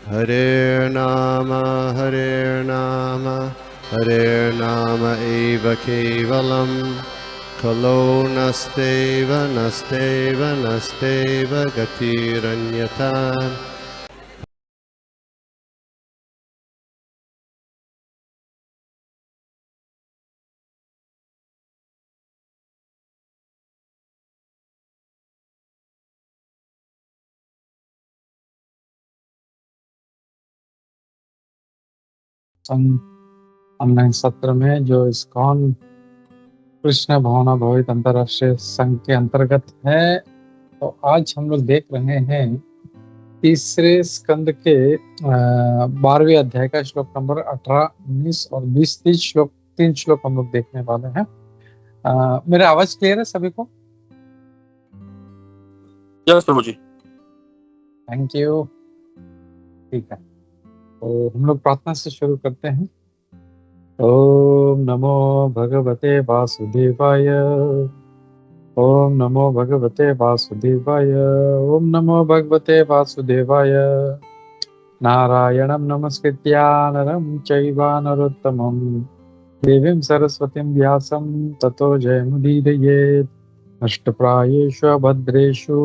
Hare Nama Hare Nama eva kevalam Kalo nasteva nasteva nasteva gatiranyata. Online सत्र में जो ISKCON Krishna भावना भवित अंतरराष्ट्रीय संघ के अंतर्गत है, तो आज हम लोग देख रहे हैं तीसरे स्कंद के 12वें अध्याय का श्लोक नंबर 18, 19 और 20, 3 श्लोक हम लोग देखने वाले हैं। मेरा आवाज क्लियर है सभी को? यस प्रभु जी। Thank you. ठीक है, तो हम लोग प्रार्थना से शुरू करते हैं। ओम नमो भगवते वासुदेवाय। ओम नमो भगवते वासुदेवाय। ओम नमो भगवते वासुदेवाय। नारायणं नमस्कृत्य नरं चैव नरोत्तमं देवीं सरस्वतीं व्यासं ततो जयमुदीरयेत्। नष्टप्रायेषु भद्रेषु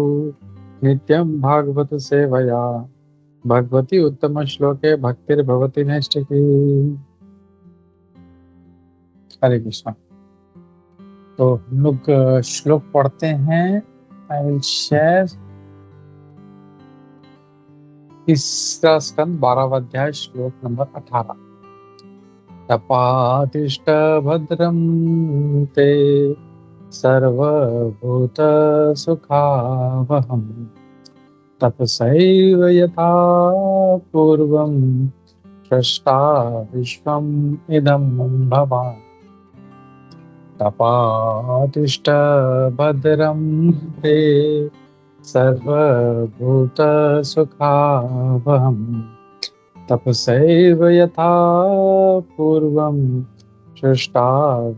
नित्यं भागवत सेवया भगवती उत्तम श्लोके भक्तिर्भवति नैष्ठिकी। हरे कृष्णा। तो हम लोग श्लोक पढ़ते हैं। आई विल शेयर तीसरा स्कंद 12वां अध्याय श्लोक नंबर 18। तपातिष्ठ भद्रं ते सर्वभूत सुखावहम् तपसैव यथा पूर्वं सृष्टा विश्वम् इदं भवान्। तपातिष्ठ भद्रं ते सर्वभूत सुखावहम् तपसैव यथा पूर्वं सृष्टा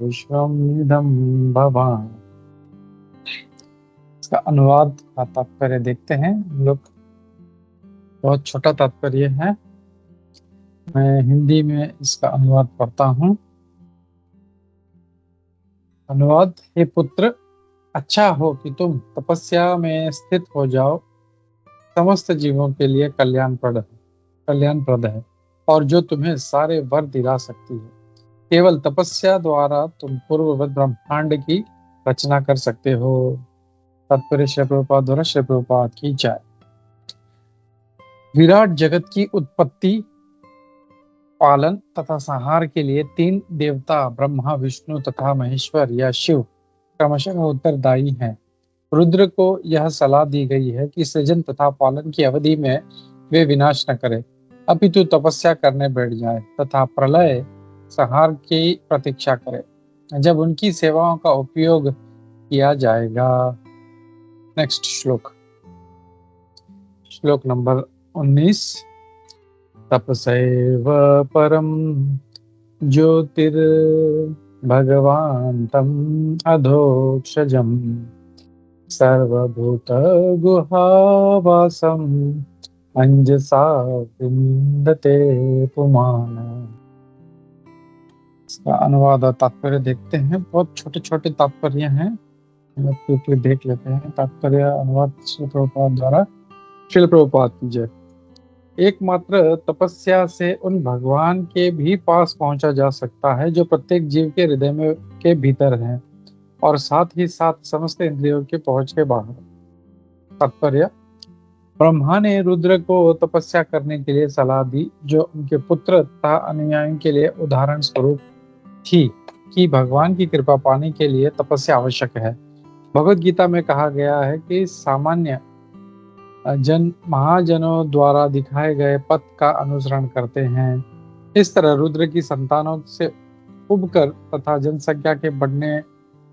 विश्वम् इदं भवान्। इसका अनुवाद का तात्पर्य देखते हैं हम लोग। बहुत छोटा तात्पर्य है, मैं हिंदी में इसका अनुवाद पढ़ता हूँ। अनुवाद: हे पुत्र, अच्छा हो कि तुम तपस्या में स्थित हो जाओ, समस्त जीवों के लिए कल्याणप्रद है और जो तुम्हें सारे वर दिला सकती है। केवल तपस्या द्वारा तुम पूर्ववत ब्रह्मांड की रचना कर सकते हो। तात्पर्य श्री प्रभुपाद द्वारा श्री प्रभुपाद की जय। विराट जगत की उत्पत्ति, पालन तथा संहार के लिए 3 देवता ब्रह्मा, विष्णु तथा महेश्वर या शिव क्रमशः उत्तरदायी हैं। रुद्र को यह सलाह दी गई है कि सृजन तथा पालन की अवधि में वे विनाश न करें, अपितु तपस्या करने बैठ जाए तथा प्रलय संहार की प्रतीक्षा करें, जब उनकी सेवाओं का उपयोग किया जाएगा। नेक्स्ट श्लोक, श्लोक नंबर 19। तपसैव परम ज्योतिर्भगवान्तम् अधोक्षजम् सर्वभूत गुहावासम् अंजसा विन्दते पुमान्। इसका अनुवाद और तात्पर्य देखते हैं। बहुत छोटे छोटे तात्पर्य हैं, हम लोग क्विकली देख लेते हैं। तात्पर्य अनुवाद श्री प्रभुपाद द्वारा श्रील प्रभुपाद की जय। एकमात्र तपस्या से उन भगवान के भी पास पहुंचा जा सकता है जो प्रत्येक जीव के हृदय में के भीतर हैं और साथ ही साथ समस्त इंद्रियों के पहुंच के बाहर। तात्पर्य: ब्रह्मा ने रुद्र को तपस्या करने के लिए सलाह दी, जो उनके पुत्र तथा अनुयायियों के लिए उदाहरण स्वरूप थी कि भगवान की कृपा पाने के लिए तपस्या आवश्यक है। भगवद गीता में कहा गया है कि सामान्य जन महाजनों द्वारा दिखाए गए पथ का अनुसरण करते हैं। इस तरह रुद्र की संतानों से उबकर तथा जनसंख्या के बढ़ने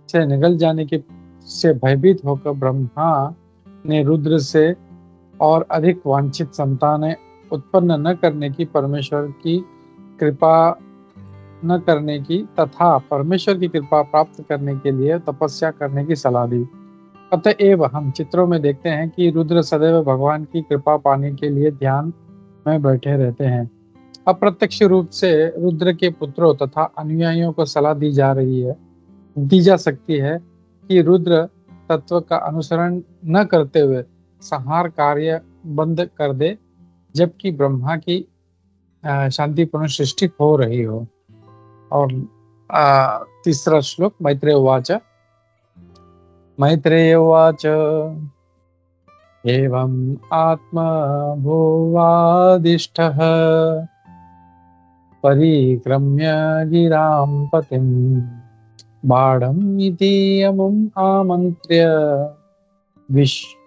से निगल जाने के से भयभीत होकर ब्रह्मा ने रुद्र से और अधिक वांछित संतानें उत्पन्न न करने की परमेश्वर की कृपा न करने की तथा परमेश्वर की कृपा प्राप्त करने के लिए तपस्या करने की सलाह दी। अतएव हम चित्रों में देखते हैं कि रुद्र सदैव भगवान की कृपा पाने के लिए ध्यान में बैठे रहते हैं। अप्रत्यक्ष रूप से रुद्र के पुत्रों तथा अनुयायियों को सलाह दी जा सकती है कि रुद्र तत्व का अनुसरण न करते हुए संहार कार्य बंद कर दे, जबकि ब्रह्मा की शांतिपूर्ण सृष्टि हो रही हो। और तीसरा श्लोक मैत्रेय उवाच एवं आत्मा भुवादिष्ठः परिक्रम्य गिरां पतिं बाणम् इति यमुम् आमन्त्र्य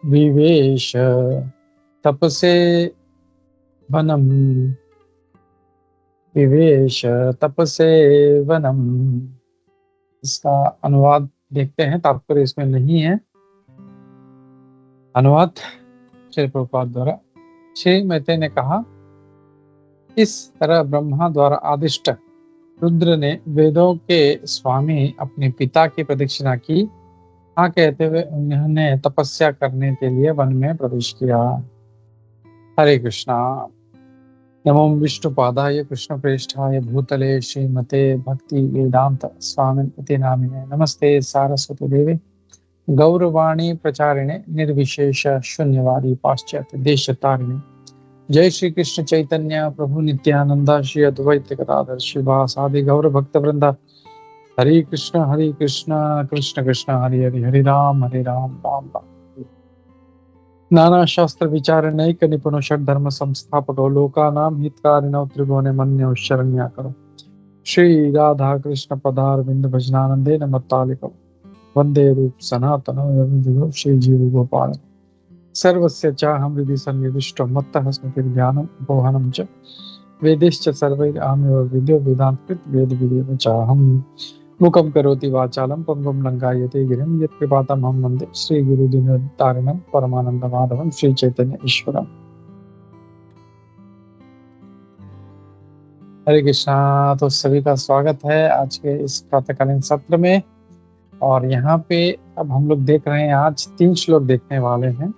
विवेश तपसे वनम् इसका अनुवाद देखते हैं, तात्पर्य इसमें नहीं है। अनुवाद श्री प्रभुपाद द्वारा। श्री मैत्रेय ने कहा, इस तरह ब्रह्मा द्वारा आदिष्ट रुद्र ने वेदों के स्वामी अपने पिता की प्रदक्षिणा की। हाँ कहते हुए उन्होंने तपस्या करने के लिए वन में प्रवेश किया। हरे कृष्णा। नमो विष्णुपादाय कृष्णप्रेष्ठाय भूतले श्रीमते भक्ति वेदांत स्वामिन् इति नामिने नमस्ते सारस्वती देवे गौरवाणी प्रचारिणे निर्विशेष शून्यवादी पाश्चात्य देशतारिणे। जय श्री कृष्ण चैतन्य प्रभु नित्यानंद श्री अद्वैत गदाधर श्रीवासादि गौर भक्त वृंदा। हरे कृष्ण कृष्ण कृष्ण हरे हरे, हरे राम राम राम। नाना शास्त्र विचार नैक निपुण षड धर्म संस्थापको लोकानां हितकारिणो त्रिभुवने मन्यो शरण्याकरो। श्री राधा कृष्ण पदारविंद भजनानंदे नमत्तालिको वंदे रूप सनातनो श्री जीव गोपाल। सर्वस्य चाहं हृदि सन्निविष्टो मत्तः स्मृतिर्ज्ञानम् उपोहनं च वेदैश्च सर्वैरहमेव विद्यो वेदान्तकृत वेदविदेव चाहम्। मुखं करोति वाचालं पंगुं लंघयते गिरिं यत्कृपातमहं वन्दे श्रीगुरुदिनतारिणं परमानन्दमाधवं श्री चैतन्य ईश्वरम्। हरे कृष्णा। तो सभी का स्वागत है आज के इस प्रातःकालीन सत्र में। और यहाँ पे अब हम लोग देख रहे हैं, आज 3 श्लोक देखने वाले हैं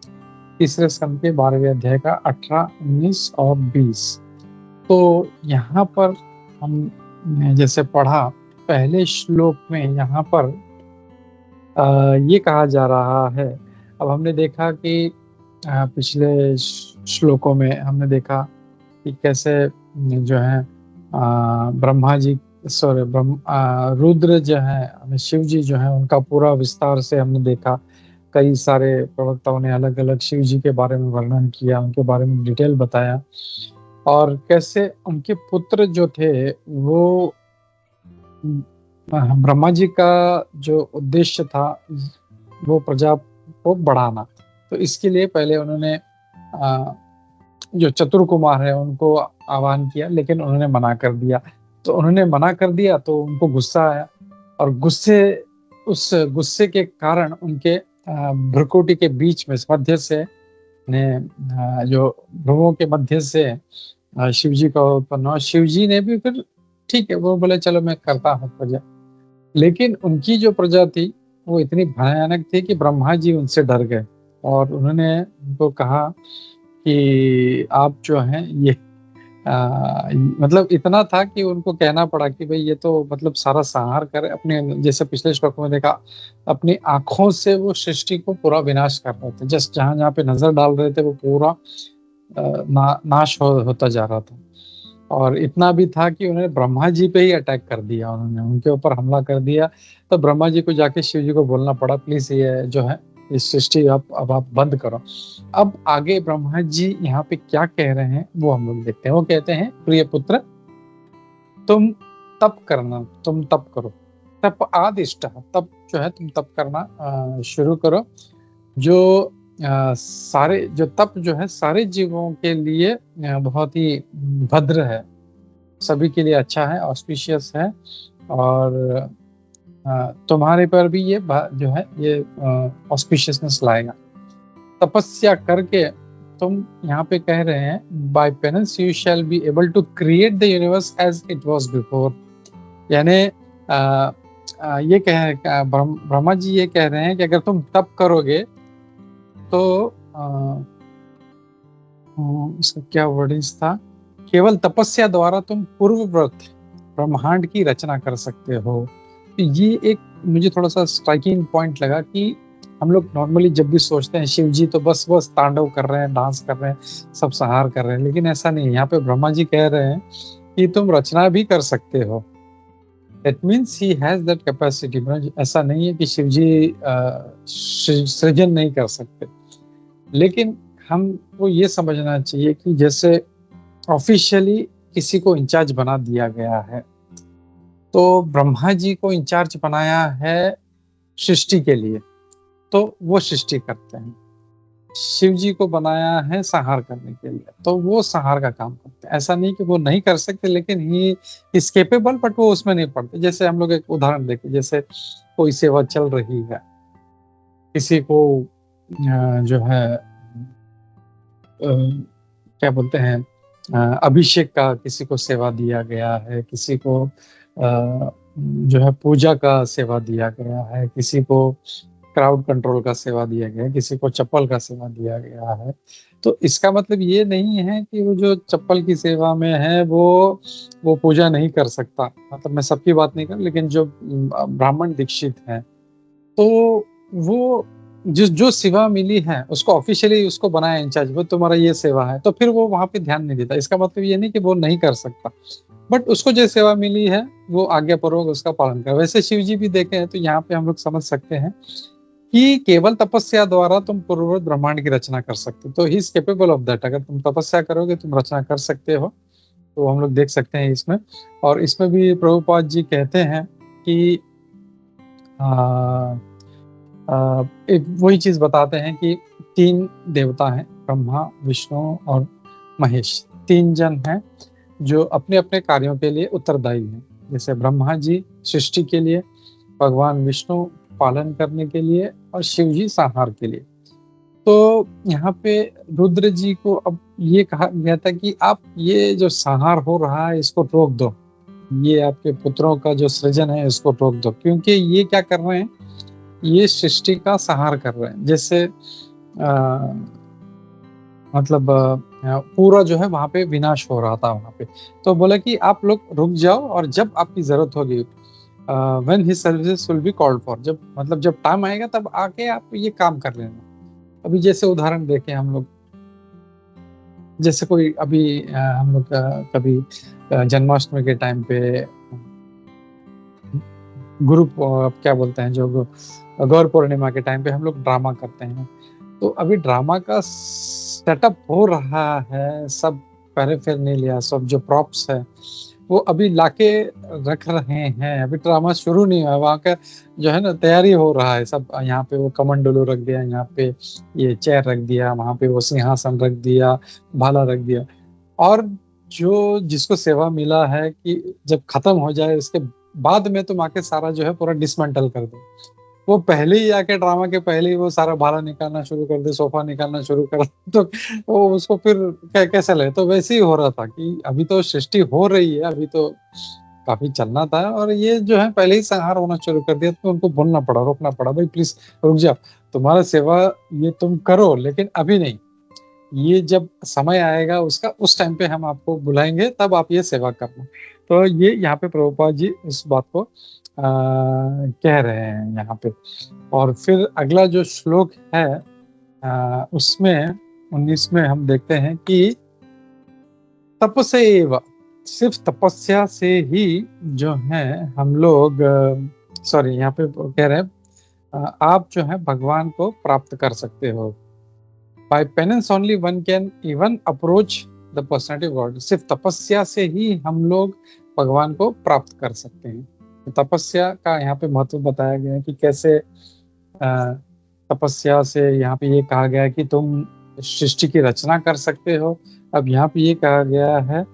तीसरे स्कंद के 12वें अध्याय का 18, 19 और 20। तो यहाँ पर हम जैसे पढ़ा पहले श्लोक में, यहाँ पर ये कहा जा रहा है। अब हमने देखा कि पिछले श्लोकों में हमने देखा कि कैसे जो है ब्रह्मा जी रुद्र जो है, शिव जी जो है, उनका पूरा विस्तार से हमने देखा। कई सारे प्रवक्ताओं ने अलग अलग शिव जी के बारे में वर्णन किया, उनके बारे में डिटेल बताया, और कैसे उनके पुत्र जो थे वो ब्रह्मा जी का जो उद्देश्य था वो प्रजा को बढ़ाना। तो इसके लिए पहले उन्होंने जो चतुर कुमार है उनको आह्वान किया, लेकिन उन्होंने मना कर दिया। तो उन्होंने मना कर दिया तो उनको गुस्सा आया, और उस गुस्से के कारण उनके भ्रुकुटी के बीच में मध्य से जो भ्रुवों के मध्य से शिव जी का उत्पन्न हुआ। शिव जी ने भी फिर ठीक है, वो बोले चलो मैं करता हूँ प्रजा। लेकिन उनकी जो प्रजा थी वो इतनी भयानक थी कि ब्रह्मा जी उनसे डर गए, और उन्होंने उनको कहा कि आप जो हैं ये मतलब इतना था कि उनको कहना पड़ा कि भाई ये तो मतलब सारा संहार करे अपने, जैसे पिछले श्लोक में देखा, अपनी आंखों से वो सृष्टि को पूरा विनाश कर रहे थे। जस्ट जहां जहां पे नजर डाल रहे थे वो पूरा नाश होता जा रहा था। और इतना भी था कि उन्होंने ब्रह्मा जी पे ही अटैक कर दिया, उन्होंने उनके ऊपर हमला कर दिया। तो ब्रह्मा जी को जाके शिव जी को बोलना पड़ा, प्लीज ये जो है इस सृष्टि अब आप बंद करो। अब आगे ब्रह्मा जी यहाँ पे क्या कह रहे हैं वो हम लोग देखते हैं। वो कहते हैं, प्रिय पुत्र तुम तप करो, तप आदिष्ट, तप जो है तुम तप करना शुरू करो। जो जो तप जो है सारे जीवों के लिए बहुत ही भद्र है, सभी के लिए अच्छा है, ऑस्पिशियस है, और तुम्हारे पर भी ये जो है ये ऑस्पिशियसनेस लाएगा। तपस्या करके तुम यहाँ पे कह रहे हैं, by penance you shall be able to create the universe as it was before. यानी ये ब्रह्मा जी ये कह रहे हैं कि अगर तुम तप करोगे तो इसका क्या वर्डिंग्स था, केवल तपस्या द्वारा तुम पूर्वव्रत ब्रह्मांड की रचना कर सकते हो। तो ये एक मुझे थोड़ा सा स्ट्राइकिंग पॉइंट लगा कि हम लोग नॉर्मली जब भी सोचते हैं शिव जी तो बस तांडव कर रहे हैं, डांस कर रहे हैं, सब संहार कर रहे हैं, लेकिन ऐसा नहीं है। यहाँ पे ब्रह्मा जी कह रहे हैं कि तुम रचना भी कर सकते हो। That means he has that capacity. ऐसा नहीं है कि शिव जी सृजन नहीं कर सकते, लेकिन हमको ये समझना चाहिए कि जैसे ऑफिशियली किसी को इंचार्ज बना दिया गया है, तो ब्रह्मा जी को इंचार्ज बनाया है सृष्टि के लिए, तो वो सृष्टि करते हैं। शिव जी को बनाया है संहार करने के लिए, तो वो संहार का काम करते हैं। ऐसा नहीं कि वो नहीं कर सकते, लेकिन ही इज केपेबल, बट वो उसमें नहीं पड़ते। जैसे हम लोग एक उदाहरण देखें, जैसे कोई सेवा चल रही है, किसी को जो है क्या बोलते हैं, अभिषेक का किसी को सेवा दिया गया है, किसी को जो है पूजा का सेवा दिया गया है, किसी को क्राउड कंट्रोल का सेवा दिया गया है, किसी को चप्पल का सेवा दिया गया है। तो इसका मतलब ये नहीं है कि वो जो चप्पल की सेवा में है वो पूजा नहीं कर सकता। मतलब मैं सबकी बात नहीं कर, लेकिन जो ब्राह्मण दीक्षित हैं, तो वो जो सेवा मिली है उसको ऑफिशियली उसको बनाया इंचार्ज, वो तुम्हारा ये सेवा है, तो फिर वो वहां पे ध्यान नहीं देता। इसका मतलब ये नहीं कि वो नहीं कर सकता, बट उसको जो सेवा मिली है वो आज्ञापूर्वक उसका पालन कर। वैसे शिव जी भी देखे हैं तो यहाँ पे हम लोग समझ सकते हैं कि केवल तपस्या द्वारा तुम पूर्ववत ब्रह्मांड की रचना कर सकते हो। तो he is capable of that. अगर तुम तपस्या करोगे तुम रचना कर सकते हो, तो हम लोग देख सकते हैं इसमें। और इसमें भी प्रभुपाद जी कहते हैं कि एक वही चीज बताते हैं कि 3 देवता हैं, ब्रह्मा, विष्णु और महेश। 3 जन हैं जो अपने अपने कार्यों के लिए उत्तरदायी हैं। जैसे ब्रह्मा जी सृष्टि के लिए, भगवान विष्णु पालन करने के लिए, और शिव जी संहार के लिए। तो यहाँ पे रुद्र जी को अब ये कहा गया था कि आप ये जो संहार हो रहा है इसको रोक दो, ये आपके पुत्रों का जो सृजन है इसको रोक दो, क्योंकि ये क्या कर रहे हैं, ये सृष्टि का संहार कर रहे हैं। जैसे मतलब पूरा जो है वहां पे विनाश हो रहा था वहां पे। तो बोला कि आप लोग रुक जाओ, और जब आपकी जरूरत होगी, when his services will be called for, जब टाइम आएगा तब आके आप ये काम कर लेना। अभी जैसे उदाहरण देखें हम लोग, जैसे कोई अभी हम लोग कभी जन्माष्टमी के टाइम पे गुरु क्या बोलते हैं, जो गौर पूर्णिमा के टाइम पे हम लोग ड्रामा करते हैं। तो अभी ड्रामा का सेटअप हो रहा है, सब पहले फिर नहीं लिया, सब जो प्रॉप्स है वो अभी लाके रख रहे हैं। अभी ड्रामा शुरू नहीं हुआ, वहाँ का जो है ना तैयारी हो रहा है सब। यहाँ पे वो कमंडलू रख दिया, यहाँ पे ये चेयर रख दिया, वहाँ पे वो सिंहासन रख दिया, भाला रख दिया। और जो जिसको सेवा मिला है कि जब खत्म हो जाए उसके बाद में तुम आके सारा जो है पूरा डिसमेंटल कर दो, वो पहले ही आके ड्रामा के पहले ही वो सारा भाला निकालना शुरू कर दे, सोफा निकालना शुरू कर दे, तो वो उसको फिर कैसे ले। तो वैसे ही हो रहा था कि अभी तो सृष्टि हो रही है, अभी तो काफी चलना था, और ये जो है पहले ही संहार होना शुरू कर दिया। तो उनको बोलना पड़ा, रोकना पड़ा, भाई प्लीज रुक जाओ, तुम्हारा सेवा ये तुम करो, लेकिन अभी नहीं, ये जब समय आएगा उसका, उस टाइम पे हम आपको बुलाएंगे, तब आप ये सेवा करना। तो ये यहाँ पे प्रभुपाद जी इस बात को कह रहे हैं यहाँ पे। और फिर अगला जो श्लोक है उसमें 19 में हम देखते हैं कि तपसेव, सिर्फ तपस्या से ही जो है हम लोग, सॉरी यहाँ पे कह रहे हैं आप जो है भगवान को प्राप्त कर सकते हो। By penance only one can even approach the personality of God। सिर्फ तपस्या से ही हम लोग भगवान को प्राप्त कर सकते हैं। तो तपस्या का यहाँ पे महत्व बताया गया है कि कैसे तपस्या से यहाँ पे ये कहा गया है कि तुम सृष्टि की रचना कर सकते हो। अब यहाँ पे ये कहा गया है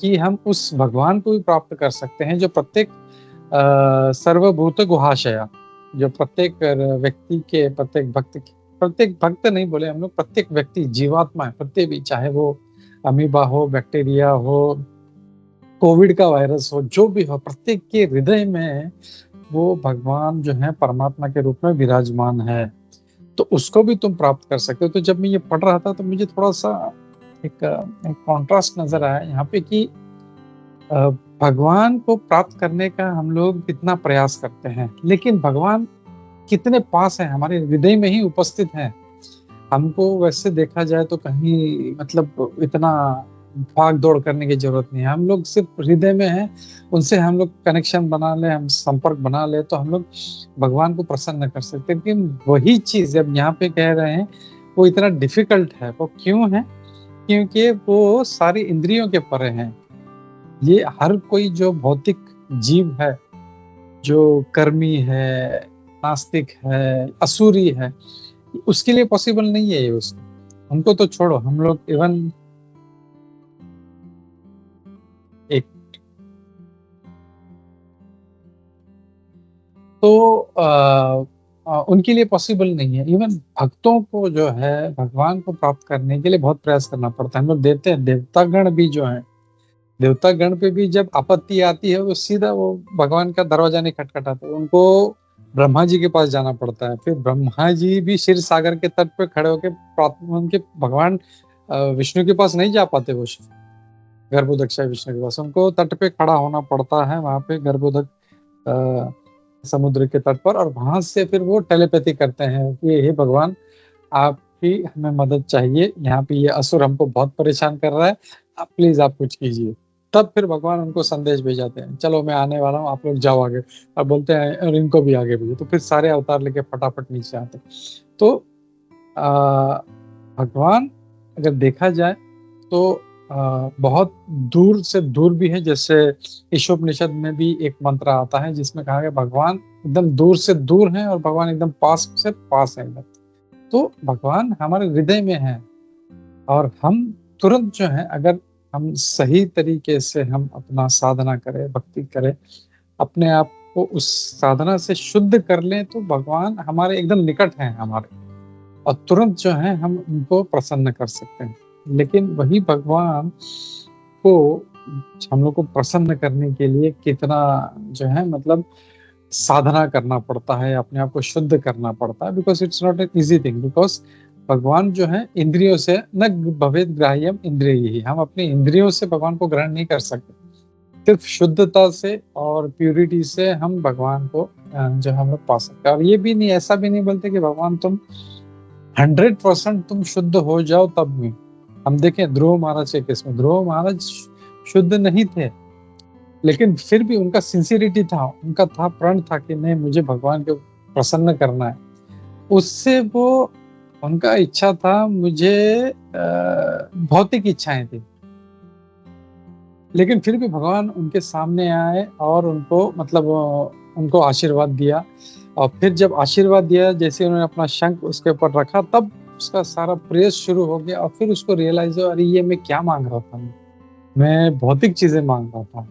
कि हम उस भगवान को भी प्राप्त कर सकते हैं जो प्रत्येक सर्वभूत गुहाशया, जो प्रत्येक व्यक्ति के, प्रत्येक भक्त नहीं बोले हम लोग, प्रत्येक व्यक्ति जीवात्मा है, प्रत्येक भी, चाहे वो अमीबा हो, बैक्टीरिया हो, कोविड का वायरस हो, जो भी हो, प्रत्येक के हृदय में वो भगवान जो है परमात्मा के रूप में विराजमान है। तो उसको भी तुम प्राप्त कर सकते हो। तो जब मैं ये पढ़ रहा था तो मुझे थोड़ा सा एक कॉन्ट्रास्ट नजर आया यहाँ पे कि अ, भगवान को प्राप्त करने का हम लोग कितना प्रयास करते हैं, लेकिन भगवान कितने पास है, हमारे हृदय में ही उपस्थित है। हमको वैसे देखा जाए तो कहीं मतलब इतना भाग दौड़ करने की जरूरत नहीं है, हम लोग सिर्फ हृदय में हैं, उनसे हम लोग कनेक्शन बना ले, हम संपर्क बना ले तो हम लोग भगवान को प्रसन्न कर सकते हैं। लेकिन वही चीज जब यहाँ पे कह रहे हैं वो इतना डिफिकल्ट है, वो क्यों है? क्योंकि वो सारी इंद्रियों के परे हैं। ये हर कोई जो भौतिक जीव है, जो कर्मी है, नास्तिक है, असुरी है, उसके लिए पॉसिबल नहीं है ये। उसको उनको तो छोड़ो, हम लोग इवन एक तो उनके लिए पॉसिबल नहीं है। इवन भक्तों को जो है भगवान को प्राप्त करने के लिए बहुत प्रयास करना पड़ता है। हम लोग देते हैं, देवतागण भी जो है, देवतागण पे भी जब आपत्ति आती है वो सीधा वो भगवान का दरवाजा नहीं खटखटाते, उनको ब्रह्मा जी के पास जाना पड़ता है। फिर ब्रह्मा जी भी क्षीर सागर के तट पे खड़े होकर उनके भगवान विष्णु के पास नहीं जा पाते। वो गर्भोदक विष्णु के पास उनको तट पे खड़ा होना पड़ता है, वहां पे गर्भोदक समुद्र के तट पर, और वहां से फिर वो टेलीपैथी करते हैं कि हे भगवान, आपकी हमें मदद चाहिए, यहाँ पे ये असुर हमको बहुत परेशान कर रहा है, आप प्लीज आप कुछ कीजिए। तब फिर भगवान उनको संदेश भेजाते हैं, चलो मैं आने वाला हूँ, आप लोग जाओ आगे। और बोलते हैं और इनको भी आगे भेजो, तो फिर सारे अवतार लेके फटाफट नीचे आते। तो आ, भगवान अगर देखा जाए तो बहुत दूर से दूर भी है। जैसे ईशोपनिषद में भी एक मंत्र आता है जिसमें कहा गया भगवान एकदम दूर से दूर है और भगवान एकदम पास से पास है एकदम। तो भगवान हमारे हृदय में है, और हम तुरंत जो है, अगर हम सही तरीके से हम अपना साधना करें, भक्ति करें, अपने आप को उस साधना से शुद्ध कर लें, तो भगवान हमारे एकदम निकट हैं हमारे, और तुरंत जो है हम उनको प्रसन्न कर सकते हैं। लेकिन वही भगवान को हम लोग को प्रसन्न करने के लिए कितना जो है मतलब साधना करना पड़ता है, अपने आप को शुद्ध करना पड़ता है। Because it's not an easy thing. Because भगवान जो है इंद्रियों से न भवेद ग्राह्यम इंद्रिय ही, हम अपनी इंद्रियों से भगवान को ग्रहण नहीं कर सकते। सिर्फ शुद्धता से और प्यूरिटी से हम भगवान को जो हम लोग पा सकते हैं। और ये भी नहीं, ऐसा भी नहीं बोलते कि भगवान तुम 100% तुम शुद्ध हो जाओ तब भी। हम देखें ध्रुव महाराज के केस में, ध्रुव महाराज शुद्ध नहीं थे, लेकिन फिर भी उनका सिंसियरिटी था, उनका था प्रण था कि नहीं, मुझे भगवान को प्रसन्न करना है। उससे वो उनका इच्छा था, मुझे भौतिक इच्छाएं थी, लेकिन फिर भी भगवान उनके सामने आए और उनको मतलब उनको आशीर्वाद दिया। और फिर जब आशीर्वाद दिया, जैसे उन्होंने अपना शंख उसके ऊपर रखा, तब उसका सारा प्रेस शुरू हो गया। और फिर उसको रियलाइज हो, अरे ये मैं क्या मांग रहा था, मैं भौतिक चीजें मांग रहा था।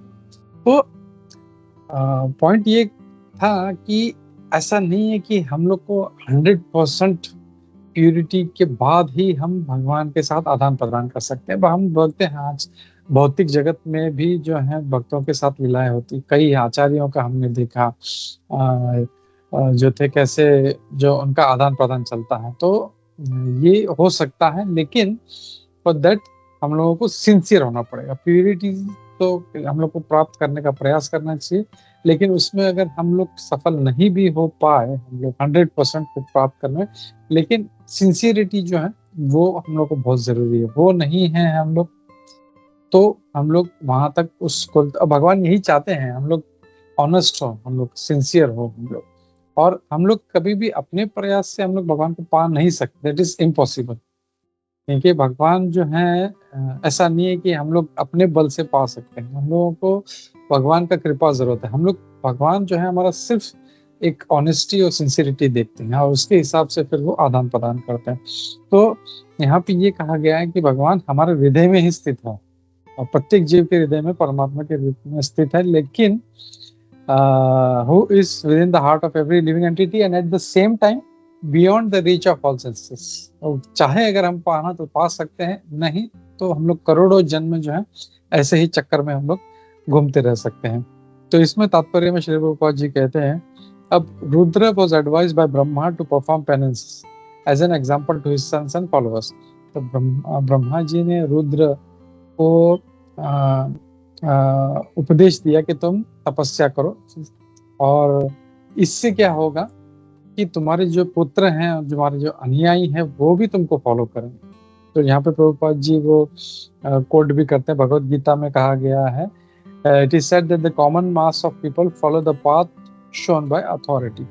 तो पॉइंट ये था कि ऐसा नहीं है कि हम लोग को 100% प्यूरिटी के बाद ही हम भगवान के साथ आदान प्रदान कर सकते हैं। हम बोलते हैं आज भौतिक जगत में भी जो है भक्तों के साथ लीलाएं होती, कई आचार्यों का हमने देखा जो थे कैसे जो उनका आदान प्रदान चलता है। तो ये हो सकता है, लेकिन फॉर दैट हम लोगों को सिंसियर होना पड़ेगा। प्यूरिटी तो हम लोग को प्राप्त करने का प्रयास करना चाहिए, लेकिन उसमें अगर हम लोग सफल नहीं भी हो पाए, हम लोग 100% को प्राप्त करने, लेकिन सिंसियरिटी जो है वो हम लोग को बहुत जरूरी है। वो नहीं है हम लोग, तो हम लोग वहां तक उसको, भगवान यही चाहते हैं हम लोग ऑनेस्ट हो, हम लोग सिंसियर हो हम लोग। और हम लोग कभी भी अपने प्रयास से हम लोग भगवान को पा नहीं सकते, दैट इज इम्पॉसिबल। क्योंकि भगवान जो है ऐसा नहीं है कि हम लोग अपने बल से पा सकते हैं, हम लोगों को भगवान का कृपा जरूरत है। हम लोग भगवान जो है हमारा सिर्फ एक ऑनेस्टी और सिंसियरिटी देखते हैं, और उसके हिसाब से फिर वो आदान प्रदान करते हैं। तो यहाँ पे ये कहा गया है कि भगवान हमारे हृदय में ही स्थित है, और प्रत्येक जीव के हृदय में परमात्मा के रूप में स्थित है, लेकिन who is within the heart of every living entity and at the same time beyond the reach of all senses। चाहे अगर हम पाना तो पा सकते हैं, नहीं तो हम लोग करोड़ों जन्म जो है ऐसे ही चक्कर में हम लोग घूमते रह सकते हैं। तो इसमें तात्पर्य में श्री प्रभुपाद जी कहते हैं, अब Rudra was advised by Brahma to perform penance as an example to his sons and followers। तो ब्रह्मा जी ने रुद्र को उपदेश दिया कि तुम तपस्या करो, और इससे क्या होगा कि तुम्हारे जो पुत्र हैं और तुम्हारे जो अनुयायी हैं वो भी तुमको फॉलो करेंगे। तो यहाँ पे प्रभुपाद जी वो कोट भी करते हैं, भगवत गीता में कहा गया है, it is said that the common mass of people follow the path shown by authority.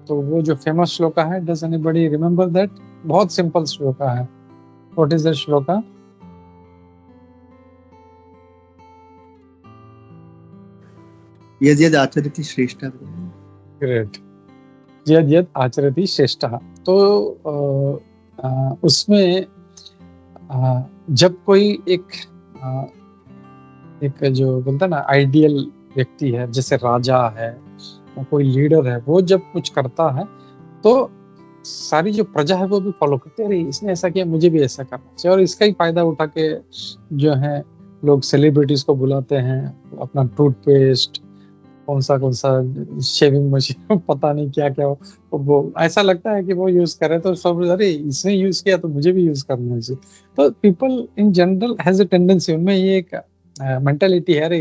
तो वो जो फेमस श्लोका है, डज एनीबॉडी रिमेम्बर दैट? बहुत सिंपल श्लोका है। What is the shloka? यद् यद् आचरति श्रेष्ठः। ग्रेट। यद् यद् आचरति श्रेष्ठः। तो उसमें जब कोई एक जो बोलता है ना आइडियल व्यक्ति है, जैसे राजा है, कोई लीडर है, वो जब कुछ करता है तो सारी जो प्रजा है वो भी फॉलो करते हैं, अरे इसने ऐसा किया मुझे भी ऐसा करना चाहिए। और इसका ही फायदा उठा के जो है लोग सेलिब्रिटीज को बुलाते हैं, अपना टूथपेस्ट, कौन सा शेविंग मशीन पता नहीं क्या क्या वो ऐसा लगता है कि वो यूज करे तो सब अरे इसने यूज किया तो मुझे भी यूज करना चाहिए। तो people in general has a tendency, उनमें ये एक मेंटालिटी है, अरे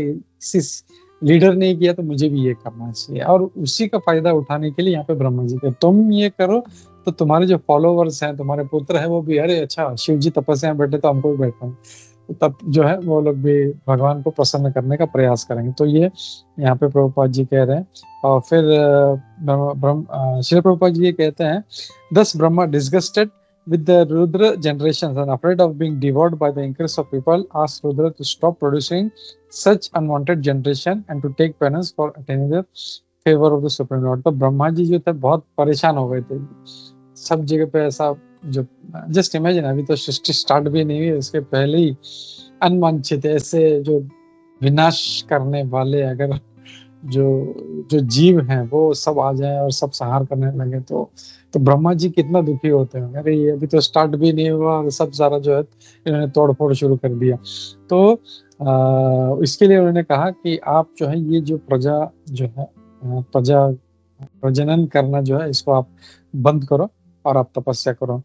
लीडर ने किया तो मुझे भी ये करना चाहिए। और उसी का फायदा उठाने के लिए यहाँ पे ब्रह्मा जी के तुम ये करो तो तुम्हारे जो फॉलोवर्स हैं, तुम्हारे पुत्र हैं, वो भी अरे अच्छा शिव जी तपस्या में बैठे तो हमको भी बैठना है, तब जो है वो लोग भी भगवान को प्रसन्न करने का प्रयास करेंगे। तो ये यहाँ पे प्रभुपाद जी कह रहे हैं। और फिर श्री प्रभुपाद जी ये कहते हैं, thus Brahma disgusted with the Rudra generations and afraid of being devoured by the increase of people asked Rudra to stop producing such unwanted generation and to take penance for attaining the favor of the Supreme Lord। तो ब्रह्मा जी जो थे बहुत परेशान हो गए थे, सब जगह पे ऐसा जो जस्ट इमेजिन, अभी तो सृष्टि स्टार्ट भी नहीं हुई, उसके पहले ही अनवांछित ऐसे जो विनाश करने वाले अगर जो जीव हैं वो सब आ जाए और सब संहार करने लगे तो ब्रह्मा जी कितना दुखी होते हैं, अरे ये अभी तो स्टार्ट भी नहीं हुआ और सब सारा जो है इन्होंने तोड़ फोड़ शुरू कर दिया। तो इसके लिए उन्होंने कहा कि आप जो है ये जो प्रजा जो है प्रजा प्रजनन करना जो है इसको आप बंद करो और आप तपस्या करो।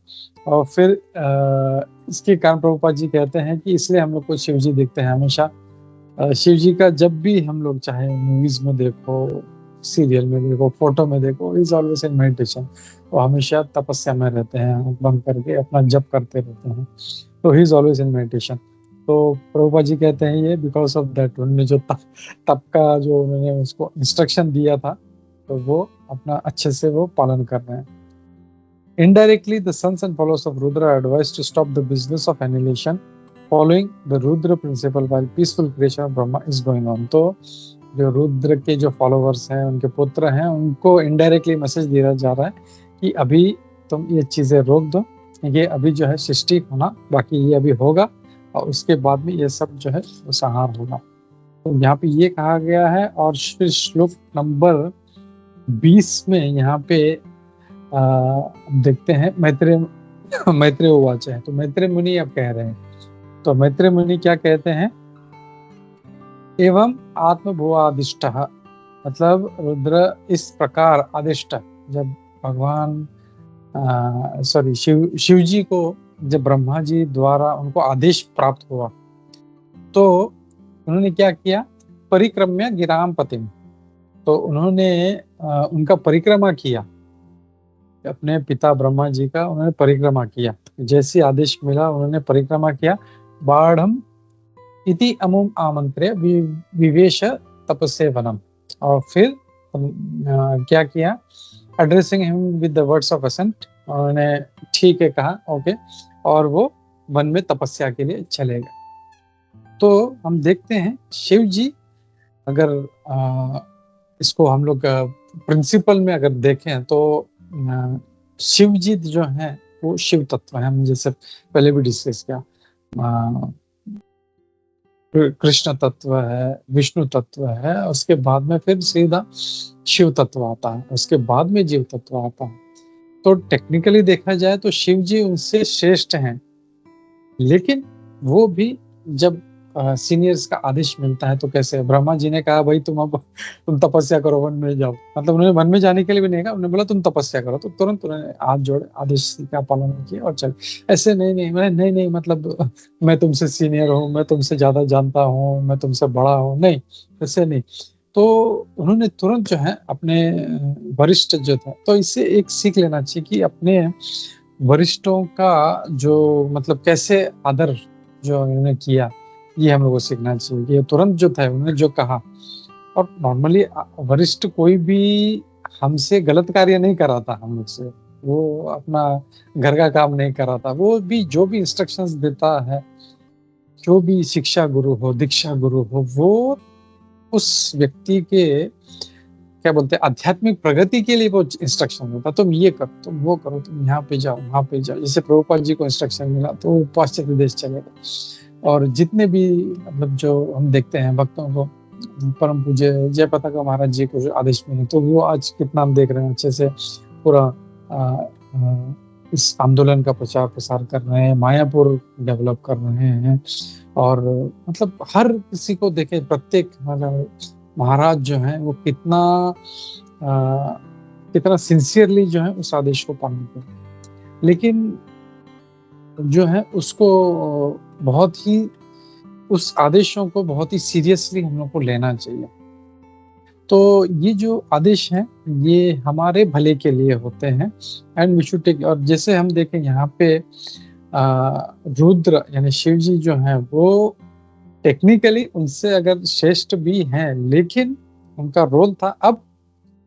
और फिर इसके कारण प्रभुपाद जी कहते हैं कि इसलिए हम लोग को शिव जी दिखते हैं हमेशा। शिव जी का जब भी हम लोग चाहे मूवीज में देखो, सीरियल में देखो, फोटो में देखो, इज ऑलवेज इन मेडिटेशन। वो हमेशा तपस्या में रहते हैं, आंख बंद करके अपना जप करते रहते हैं, तो he is always in meditation. तो प्रभुपाद जी कहते हैं ये बिकॉज ऑफ दैट, उन्होंने जो तप का जो उन्होंने उसको इंस्ट्रक्शन दिया था तो वो अपना अच्छे से वो पालन कर रहे हैं। Indirectly, the sons and followers of Rudra are advised to stop the business of annihilation, following the Rudra principle while peaceful creation of Brahma is going on। तो जो रुद्र के जो फॉलोवर्स हैं, उनके पुत्र हैं, उनको इनडायरेक्टली मैसेज दिया जा रहा है कि अभी तुम ये चीजें रोक दो, ये अभी जो है सृष्टि होना बाकी, ये अभी होगा और उसके बाद में ये सब जो है वो संहार होगा। तो यहाँ पे ये कहा गया है। और फिर श्लोक नंबर 20 में यहाँ पे देखते हैं मैत्रेय उवाच है। तो मैत्रेय मुनि अब कह रहे हैं, तो मैत्रेय मुनि क्या कहते हैं, एवं आत्मभुवादिष्ट, मतलब रुद्र इस प्रकार आदिष्ट, जब भगवान शिव जी को जब ब्रह्मा जी द्वारा उनको आदेश प्राप्त हुआ तो उन्होंने क्या किया, परिक्रम्य गिराम पतिम, तो उन्होंने उनका परिक्रमा किया, अपने पिता ब्रह्मा जी का उन्होंने परिक्रमा किया। जैसे आदेश मिला उन्होंने परिक्रमा किया। बाढ़म इति अमुम आमंत्रे विवेश तपस्या वनम, और फिर क्या किया, addressing him with the words of assent, उन्होंने ठीक है कहा, ओके, और वो वन में तपस्या के लिए चले गए। तो हम देखते हैं शिव जी, अगर इसको हम लोग प्रिंसिपल में अगर देखें तो शिव जी जो है वो शिव तत्व है, हम जैसे पहले भी डिस्कस किया, कृष्ण तत्व है, विष्णु तत्व है, उसके बाद में फिर सीधा शिव तत्व आता है, उसके बाद में जीव तत्व आता है। तो टेक्निकली देखा जाए तो शिव जी उनसे श्रेष्ठ हैं, लेकिन वो भी जब सीनियर्स का आदेश मिलता है तो कैसे, ब्रह्मा जी ने कहा भाई तुम तपस्या करो, वन में जाओ, मतलब उन्होंने वन में जाने के लिए भी नहीं कहा, उन्होंने बोला तुम तपस्या करो, तो तुरंत उन्होंने हाथ जोड़े, आदेश का पालन किया और चल। ऐसे नहीं नहीं, मैं नहीं नहीं, मतलब मैं तुमसे सीनियर हूँ, मैं तुमसे ज्यादा जानता हूँ, मैं तुमसे बड़ा हूँ, नहीं, ऐसे नहीं। तो उन्होंने तुरंत जो है अपने वरिष्ठ जो था, तो इससे एक सीख लेना चाहिए कि अपने वरिष्ठों का जो मतलब कैसे आदर जो उन्होंने किया, ये हम लोग को सीखना चाहिए कि ये तुरंत जो था उन्होंने जो कहा। और नॉर्मली वरिष्ठ कोई भी हमसे गलत कार्य नहीं कराता हम लोग से, वो अपना घर का काम नहीं कराता, वो भी जो भी इंस्ट्रक्शंस देता है, जो भी शिक्षा गुरु हो, दीक्षा गुरु हो, वो उस व्यक्ति के क्या बोलते हैं आध्यात्मिक प्रगति के लिए वो इंस्ट्रक्शन देता, तुम ये करो, तुम वो करो, तुम यहाँ पे जाओ, वहाँ पे जाओ। जैसे प्रभुपाद जी को इंस्ट्रक्शन मिला तो वो पाश्चात्य देश चले गए। और जितने भी मतलब जो हम देखते हैं भक्तों को, परम पूज्य जय पताका महाराज जी को जो आदेश मिले, तो वो आज कितना हम देख रहे हैं अच्छे से पूरा इस आंदोलन का प्रचार प्रसार कर रहे हैं, मायापुर डेवलप कर रहे हैं। और मतलब हर किसी को देखे, प्रत्येक मतलब महाराज जो है वो कितना सिंसियरली जो है उस आदेश को पालन करते, लेकिन जो है उसको बहुत ही उस आदेशों को बहुत ही सीरियसली हम लोग को लेना चाहिए। तो ये जो आदेश हैं ये हमारे भले के लिए होते हैं एंड वी शुड टेक। और जैसे हम देखें यहाँ पे रुद्र यानी शिव जी जो हैं वो टेक्निकली उनसे अगर श्रेष्ठ भी हैं, लेकिन उनका रोल था अब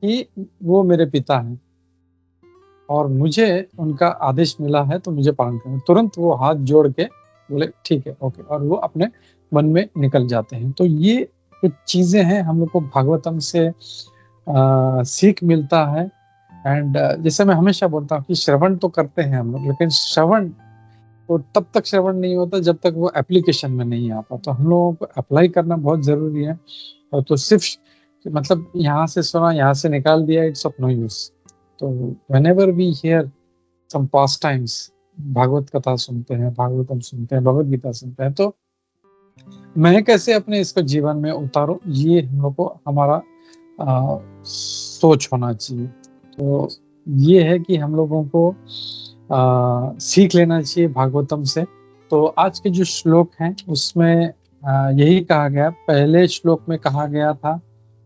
कि वो मेरे पिता हैं और मुझे उनका आदेश मिला है तो मुझे पालन करना। तुरंत वो हाथ जोड़ के बोले ठीक है, ओके, और वो अपने मन में निकल जाते हैं। तो ये कुछ चीजें हैं हम लोग को भागवतम से सीख मिलता है। एंड जैसे मैं हमेशा बोलता हूँ कि श्रवण तो करते हैं हम लोग, लेकिन श्रवण तो तब तक श्रवण नहीं होता जब तक वो एप्लीकेशन में नहीं आता। तो हम लोगों को अप्लाई करना बहुत जरूरी है। और तो सिर्फ मतलब यहाँ से सुना, यहाँ से निकाल दिया, इट्स ऑफ नो यूज। तो whenever we hear some pastimes, Bhagwat कथा सुनते हैं, भागवतम सुनते हैं, भगवत गीता सुनते हैं, तो मैं कैसे अपने इसको जीवन में उतारूं, ये हम लोग को हमारा सोच होना चाहिए। तो ये है कि हम लोगों को सीख लेना चाहिए भागवतम से। तो आज के जो श्लोक हैं उसमें यही कहा गया, पहले श्लोक में कहा गया था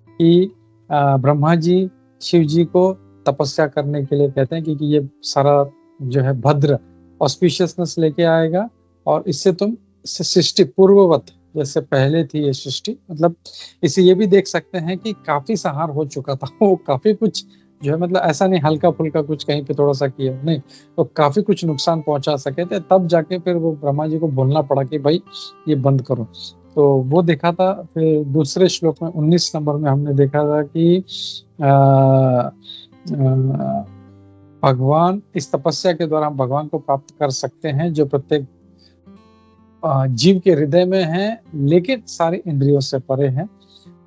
कि ब्रह्मा जी शिव जी को तपस्या करने के लिए कहते हैं क्योंकि ये सारा जो है भद्र ऑस्पिशियसनेस लेके आएगा और इससे तुम सृष्टि पूर्ववत जैसे पहले थी ये सृष्टि, मतलब इसे ये भी देख सकते हैं कि काफी संहार हो चुका था, वो काफी कुछ जो है मतलब ऐसा नहीं हल्का फुल्का कुछ कहीं पे थोड़ा सा किया नहीं, तो काफी कुछ नुकसान पहुंचा सके थे। तब जाके फिर वो ब्रह्मा जी को बोलना पड़ा कि भाई ये बंद करो। तो वो देखा था। फिर दूसरे श्लोक में 19 नंबर में हमने देखा था कि भगवान इस तपस्या के द्वारा भगवान को प्राप्त कर सकते हैं जो प्रत्येक जीव के हृदय में है लेकिन सारी इंद्रियों से परे है।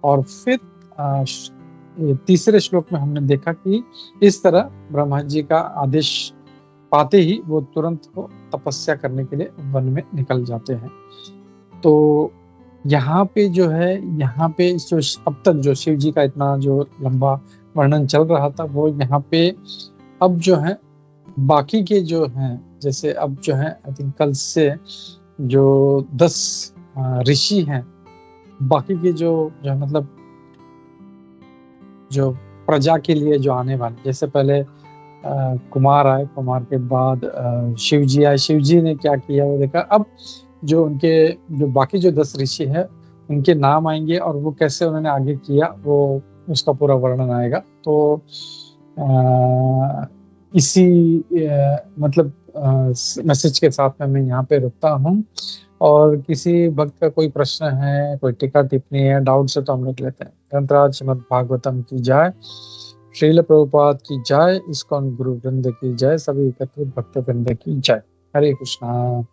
और फिर तीसरे श्लोक में हमने देखा कि इस तरह ब्रह्मा जी का आदेश पाते ही वो तुरंत को तपस्या करने के लिए वन में निकल जाते हैं। तो यहाँ पे जो है, यहाँ पे जो अब तक जो शिव जी का इतना जो लंबा वर्णन चल रहा था वो यहाँ पे अब जो है बाकी के जो हैं, जैसे अब जो है आई थिंक कल से जो 10 ऋषि हैं, बाकी के जो मतलब जो प्रजा के लिए जो आने वाले, जैसे पहले कुमार आए, कुमार के बाद शिव जी आए, शिव जी ने क्या किया वो देखा। अब जो उनके जो बाकी जो 10 ऋषि है उनके नाम आएंगे और वो कैसे उन्होंने आगे किया वो उसका पूरा वर्णन आएगा। तो इसी मतलब मैसेज के साथ में मैं यहाँ पे रुकता हूँ। और किसी भक्त का कोई प्रश्न है, कोई टीका टिप्पणी है, डाउट से तो हम लोग लेते हैं। ग्रंथराज श्रीमद् भागवतम की जय, श्रील प्रभुपाद की जय, इस्कॉन गुरु वृंद की जय, सभी एकत्रित भक्त वृंद की जय। हरे कृष्णा।